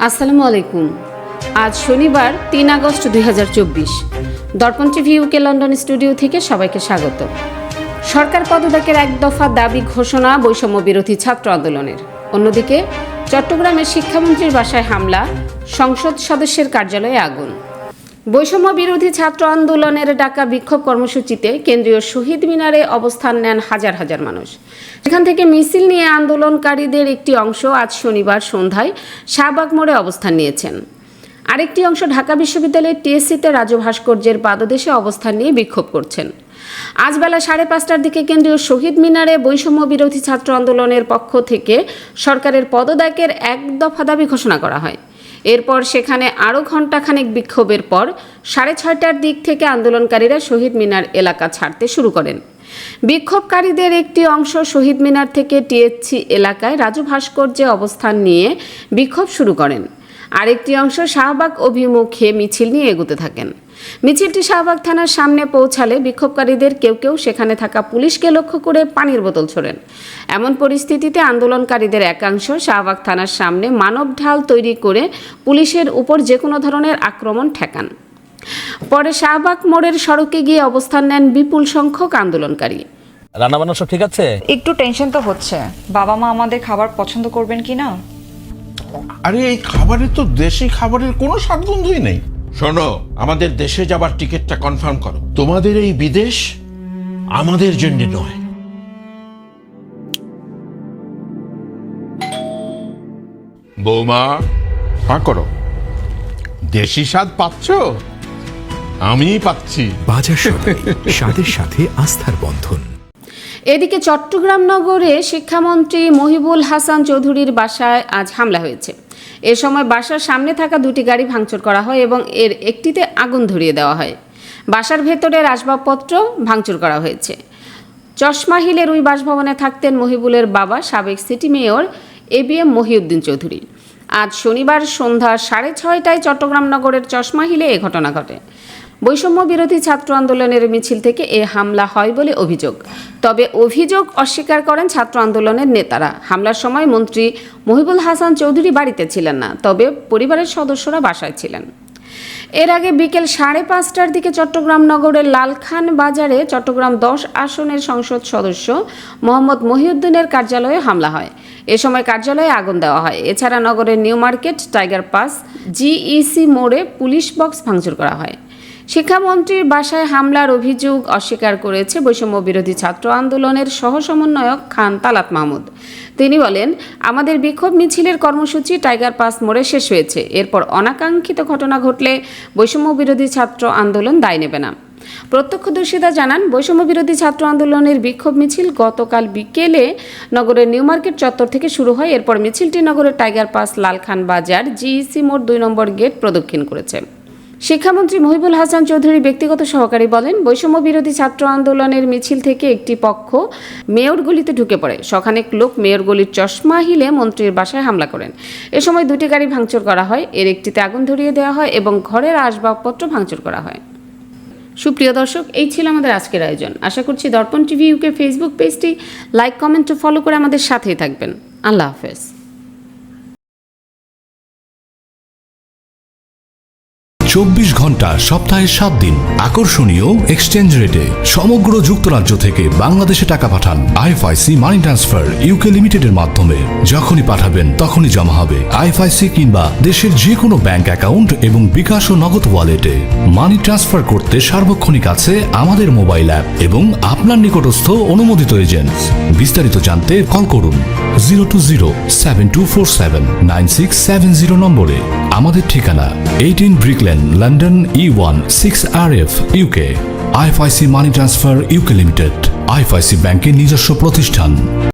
আসসালামু আলাইকুম। আজ শনিবার ৩ আগস্ট ২০২৪। দর্পণ টিভি ইউকে লন্ডন স্টুডিও থেকে সবাইকে স্বাগত। সরকার পদত্যাগের এক দফা দাবি ঘোষণা বৈষম্য বিরোধী ছাত্র আন্দোলনের। অন্যদিকে চট্টগ্রামের শিক্ষামন্ত্রীর বাসায় হামলা, সংসদ সদস্যের কার্যালয়ে আগুন। বৈষম্য বিরোধী ছাত্র আন্দোলনের ডাকা বিক্ষোভ কর্মসূচিতে কেন্দ্রীয় শহীদ মিনারে অবস্থান নেন হাজার হাজার মানুষ। সেখান থেকে মিছিল নিয়ে আন্দোলনকারীদের একটি অংশ আজ শনিবার সন্ধ্যায় শাহবাগ মোড়ে অবস্থান নিয়েছেন। আরেকটি অংশ ঢাকা বিশ্ববিদ্যালয়ের টিএসসিতে রাজু ভাস্কর্যের পাদদেশে অবস্থান নিয়ে বিক্ষোভ করছেন। আজ বেলা 5:30টার দিকে কেন্দ্রীয় শহীদ মিনারে বৈষম্য বিরোধী ছাত্র আন্দোলনের পক্ষ থেকে সরকারের পদত্যাগের এক দফা দাবি ঘোষণা করা হয়। এরপর সেখানে আরও ঘণ্টাখানেক বিক্ষোভের পর 6:30টার দিক থেকে আন্দোলনকারীরা শহীদ মিনার এলাকা ছাড়তে শুরু করেন। বিক্ষোভকারীদের একটি অংশ শহীদ মিনার থেকে টিএসসি এলাকায় রাজু ভাস্কর্যে অবস্থান নিয়ে বিক্ষোভ শুরু করেন। আরেকটি অংশ শাহবাগ অভিমুখে মিছিল নিয়ে এগোতে থাকেন। মিছিলটি শাহবাগ থানার সামনে পৌঁছালে বিক্ষোভকারীদের কেউ কেউ সেখানে থাকা পুলিশকে লক্ষ্য করে পানির বোতল ছোড়েন। এমন পরিস্থিতিতে আন্দোলনকারীদের একাংশ শাহবাগ থানার সামনে মানব ঢাল তৈরি করে পুলিশের উপর যে কোনো ধরনের আক্রমণ ঠেকান। পরে শাহবাগ মোড়ের সড়কে গিয়ে অবস্থান নেন বিপুল সংখ্যক আন্দোলনকারী। রান্নাবান্না সব ঠিক আছে? একটু টেনশন তো হচ্ছে, বাবা মা আমাদের খাবার পছন্দ করবেন কিনা। আরে এই খাবারে তো দেশি খাবারের কোনো স্বাদগন্ধই নেই। শোনো, আমাদের দেশে যাবার টিকিটটা কনফার্ম করো। তোমাদের এই বিদেশ আমাদের জন্য নয়। বৌমা, হ্যাঁ করো। দেশি স্বাদ পাচ্ছ? আমি পাচ্ছি। বাজার সদাই, স্বাদের সাথে আস্থার বন্ধন। এদিকে চট্টগ্রাম নগরে শিক্ষামন্ত্রী মহিবুল হাসান চৌধুরীর বাসায় আজ হামলা হয়েছে। এ সময় বাসার সামনে থাকা দুটি গাড়ি ভাঙচুর করা হয় এবং এর একটিতে আগুন ধরিয়ে দেওয়া হয়। বাসার ভেতরের আসবাবপত্র ভাঙচুর করা হয়েছে। চশমা হিলের ওই বাসভবনে থাকতেন মহিবুলের বাবা সাবেক city mayor ABM Mohiuddin Chowdhury. আজ শনিবার সন্ধ্যা 6:30টায় চট্টগ্রাম নগরের চশমা হিলে এ ঘটনা ঘটে। বৈষম্য বিরোধী ছাত্র আন্দোলনের মিছিল থেকে এ হামলা হয় বলে অভিযোগ। তবে অভিযোগ অস্বীকার করেন ছাত্র আন্দোলনের নেতারা। হামলার সময় মন্ত্রী মহিবুল হাসান চৌধুরী বাড়িতে ছিলেন না, তবে পরিবারের সদস্যরা বাসায় ছিলেন। এর আগে বিকেল 5:30টার দিকে চট্টগ্রাম নগরের লালখান বাজারে চট্টগ্রাম 10 আসনের সংসদ সদস্য মোহাম্মদ মহিউদ্দিনের কার্যালয়ে হামলা হয়। এ সময় কার্যালয়ে আগুন দেওয়া হয়। এছাড়া নগরের new market, tiger pass, GEC মোড়ে পুলিশ বক্স ভাঙচুর করা হয়। শিক্ষামন্ত্রীর বাসায় হামলার অভিযোগ অস্বীকার করেছে বৈষম্য বিরোধী ছাত্র আন্দোলনের সহসমন্বয়ক খান তালাত মাহমুদ। তিনি বলেন, আমাদের বিক্ষোভ মিছিলের কর্মসূচি টাইগার পাস মোড়ে শেষ হয়েছে। এরপর অনাকাঙ্ক্ষিত ঘটনা ঘটলে বৈষম্য বিরোধী ছাত্র আন্দোলন দায় নেবে না। প্রত্যক্ষদর্শীরা জানান, বৈষম্য বিরোধী ছাত্র আন্দোলনের বিক্ষোভ মিছিল গতকাল বিকেলে নগরের নিউ মার্কেট চত্বর থেকে শুরু হয়। এরপর মিছিলটি নগরের টাইগার পাস, লালখান বাজার, GEC মোড় 2 নম্বর গেট প্রদক্ষিণ করেছে। শিক্ষামন্ত্রী মহিবুল হাসান চৌধুরী ব্যক্তিগত সহকারী বলেন, বৈষম্য বিরোধী ছাত্র আন্দোলনের মিছিল থেকে একটি পক্ষ মেয়র গলিতে ঢুকে পড়ে। শখানেক লোক মেয়র গলির চশমা হিলে মন্ত্রীর বাসায় হামলা করেন। এ সময় দুটি গাড়ি ভাঙচুর করা হয়, এর একটিতে আগুন ধরিয়ে দেওয়া হয় এবং ঘরের আসবাবপত্র ভাঙচুর করা হয়। সুপ্রিয় দর্শক, এই ছিল আমাদের আজকের আয়োজন। আশা করছি দর্পণ টিভি ইউকে ফেসবুক পেজটি লাইক, কমেন্ট ও ফলো করে আমাদের সাথেই থাকবেন। আল্লাহ হাফেজ। 24 ঘন্টা সপ্তাহে 7 দিন আকর্ষণীয় এক্সচেঞ্জ রেটে সমগ্র যুক্তরাজ্য থেকে বাংলাদেশে টাকা পাঠান। IFIC মানি ট্রান্সফার UK লিমিটেডের মাধ্যমে যখনই পাঠাবেন তখনই জমা হবে IFIC কিংবা দেশের যে কোনো ব্যাংক অ্যাকাউন্ট এবং বিকাশ ও নগদ ওয়ালেটে। মানি ট্রান্সফার করতে সার্বক্ষণিক আছে আমাদের মোবাইল অ্যাপ এবং আপনার নিকটস্থ অনুমোদিত এজেন্ট। বিস্তারিত জানতে কল করুন 020-7247-9670 নম্বরে। আমাদের ঠিকানা 18 Brick Lane, London E1 6RF UK। IFIC money transfer UK limited IFIC ব্যাংকের নিজস্ব প্রতিষ্ঠান।